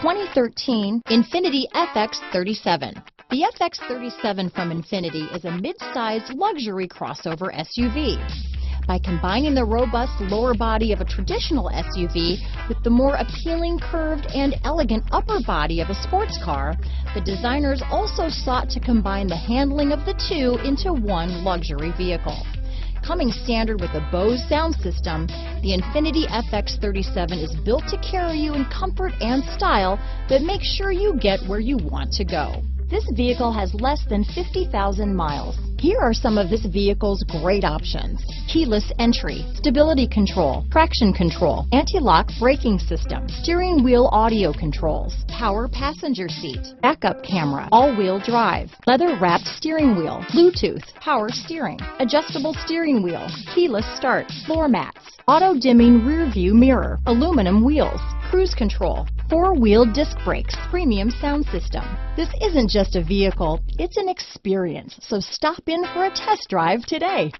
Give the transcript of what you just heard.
2013 Infiniti FX37. The FX37 from Infiniti is a mid-size luxury crossover SUV. By combining the robust lower body of a traditional SUV with the more appealing curved and elegant upper body of a sports car, the designers also sought to combine the handling of the two into one luxury vehicle. Coming standard with a Bose sound system, the Infiniti FX37 is built to carry you in comfort and style that makes sure you get where you want to go. This vehicle has less than 50,000 miles. Here are some of this vehicle's great options: keyless entry, stability control, traction control, anti-lock braking system, steering wheel audio controls, power passenger seat, backup camera, all-wheel drive, leather-wrapped steering wheel, Bluetooth, power steering, adjustable steering wheel, keyless start, floor mats, auto-dimming rear-view mirror, aluminum wheels, cruise control, four-wheel disc brakes, premium sound system. This isn't just a vehicle, it's an experience, so stop in for a test drive today.